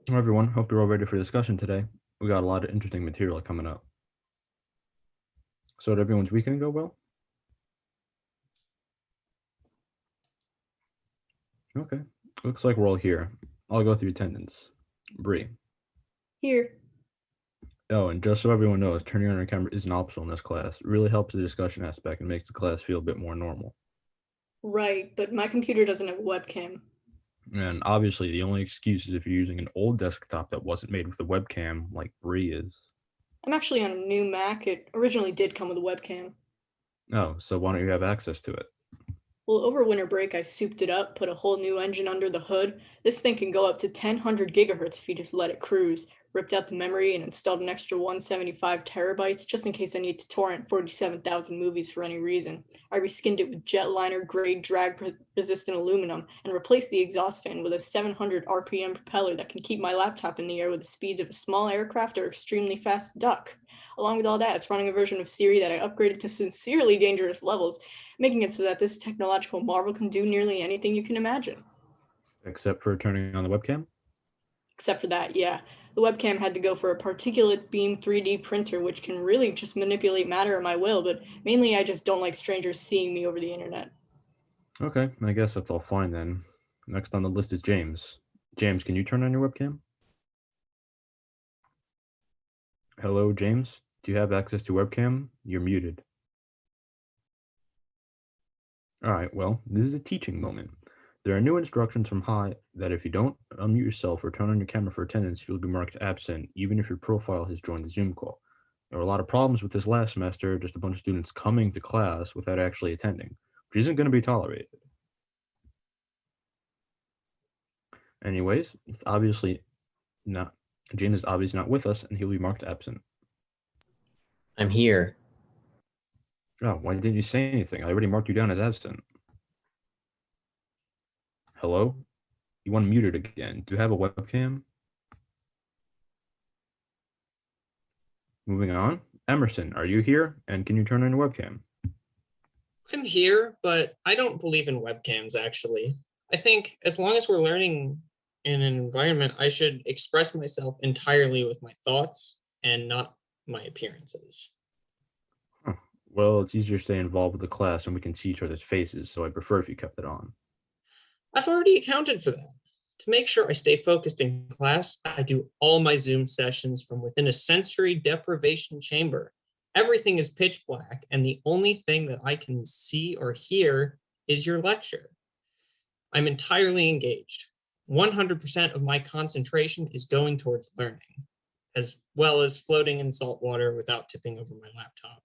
Hello, everyone. Hope you're all ready for discussion today. We got a lot of interesting material coming up. So, did everyone's weekend go well? Okay. Looks like we're all here. I'll go through attendance. Bree. Here. Oh, and just so everyone knows, turning on your camera isn't optional in this class. It really helps the discussion aspect and makes the class feel a bit more normal. Right, but my computer doesn't have a webcam. And obviously, the only excuse is if you're using an old desktop that wasn't made with a webcam, like Bree is. I'm actually on a new Mac. It originally did come with a webcam. Oh, so why don't you have access to it? Well, over winter break, I souped it up, put a whole new engine under the hood. This thing can go up to 1000 gigahertz if you just let it cruise. Ripped out the memory and installed an extra 175 terabytes just in case I need to torrent 47,000 movies for any reason. I reskinned it with jetliner grade drag resistant aluminum and replaced the exhaust fan with a 700 RPM propeller that can keep my laptop in the air with the speeds of a small aircraft or extremely fast duck. Along with all that, it's running a version of Siri that I upgraded to sincerely dangerous levels, making it so that this technological marvel can do nearly anything you can imagine. Except for turning on the webcam? Except for that, yeah. The webcam had to go for a particulate beam 3D printer, which can really just manipulate matter at my will, but mainly I just don't like strangers seeing me over the internet. Okay, I guess that's all fine then. Next on the list is James. James, can you turn on your webcam? Hello, James. Do you have access to webcam? You're muted. All right, well, this is a teaching moment. There are new instructions from High that if you don't unmute yourself or turn on your camera for attendance, you'll be marked absent, even if your profile has joined the Zoom call. There were a lot of problems with this last semester, just a bunch of students coming to class without actually attending, which isn't going to be tolerated. Anyways, it's obviously not, James is obviously not with us, and he'll be marked absent. I'm here. Oh, why didn't you say anything? I already marked you down as absent. Hello? You unmuted again. Do you have a webcam? Moving on. Emerson, are you here? And can you turn on your webcam? I'm here, but I don't believe in webcams, actually. I think as long as we're learning in an environment, I should express myself entirely with my thoughts and not my appearances. Huh. Well, it's easier to stay involved with the class and we can see each other's faces, so I prefer if you kept it on. I've already accounted for that. To make sure I stay focused in class, I do all my Zoom sessions from within a sensory deprivation chamber. Everything is pitch black, and the only thing that I can see or hear is your lecture. I'm entirely engaged. 100% of my concentration is going towards learning, as well as floating in salt water without tipping over my laptop.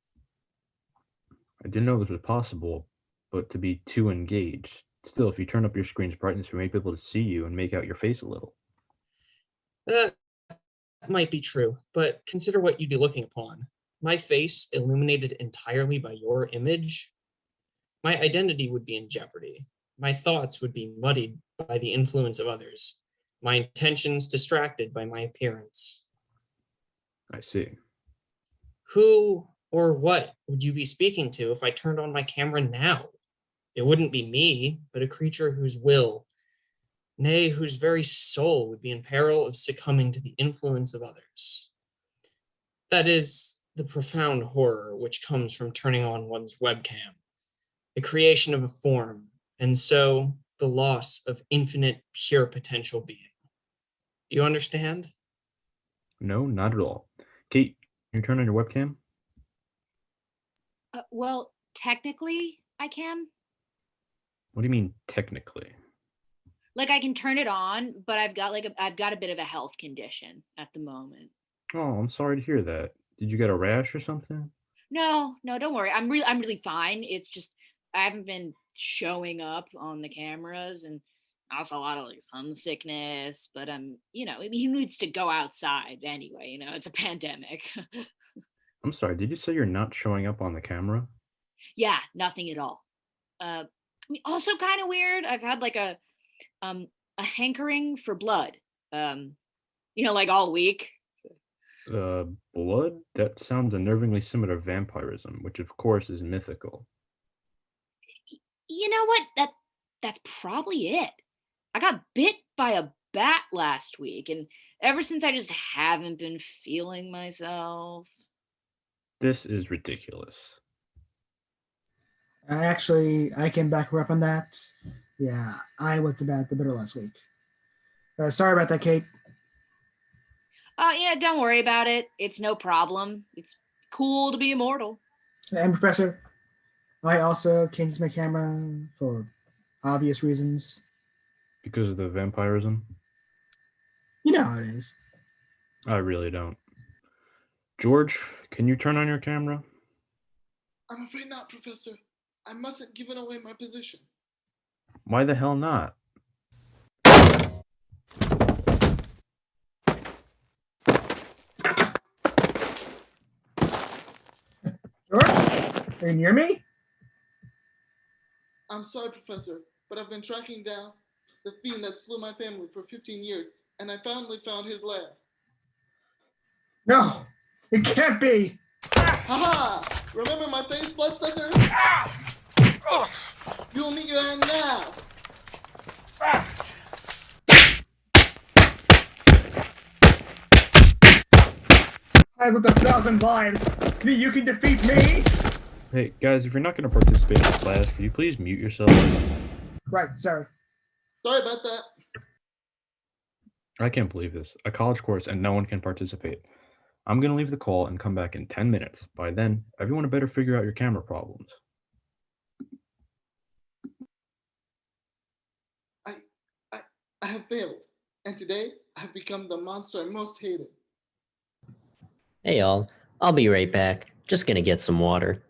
I didn't know this was possible, but to be too engaged. Still, if you turn up your screen's brightness, we may be able to see you and make out your face a little. That might be true, but consider what you'd be looking upon. My face illuminated entirely by your image. My identity would be in jeopardy. My thoughts would be muddied by the influence of others. My intentions distracted by my appearance. I see. Who or what would you be speaking to if I turned on my camera now? It wouldn't be me, but a creature whose will, nay, whose very soul would be in peril of succumbing to the influence of others. That is the profound horror which comes from turning on one's webcam, the creation of a form, and so the loss of infinite pure potential being. Do you understand? No, not at all. Kate, can you turn on your webcam? Well, technically, I can. What do you mean, technically? Like, I can turn it on, but I've got a bit of a health condition at the moment. Oh, I'm sorry to hear that. Did you get a rash or something? No, no, don't worry. I'm really fine. It's just I haven't been showing up on the cameras and also a lot of like sun sickness, but he needs to go outside anyway, it's a pandemic. I'm sorry, did you say you're not showing up on the camera? Yeah, nothing at all. Also kind of weird. I've had like um a hankering for blood. Um, like all week. Uh, Blood? That sounds unnervingly similar to vampirism, which of course is mythical. You know what? That's probably it. I got bit by a bat last week, and Ever since I just haven't been feeling myself. This is ridiculous. I can back her up on that. Yeah, I was the bitter last week. Sorry about that, Kate. Yeah, don't worry about it. It's no problem. It's cool to be immortal. And Professor, I also changed my camera for obvious reasons. Because of the vampirism? You know how it is. I really don't. George, can you turn on your camera? I'm afraid not, Professor. I mustn't give away my position. Why the hell not? George, are you near me? I'm sorry, Professor, but I've been tracking down the fiend that slew my family for 15 years, and I finally found his lair. No, it can't be. Haha! Remember my face, bloodsucker? You'll meet your end now! I have 1,000 lives. You can defeat me? Hey, guys, if you're not going to participate in class, could you please mute yourself? Right, sorry. Sorry about that. I can't believe this. A college course and no one can participate. I'm going to leave the call and come back in 10 minutes. By then, everyone had better figure out your camera problems. I have failed, and today I have become the monster I most hated. Hey, y'all. I'll be right back. Just gonna get some water.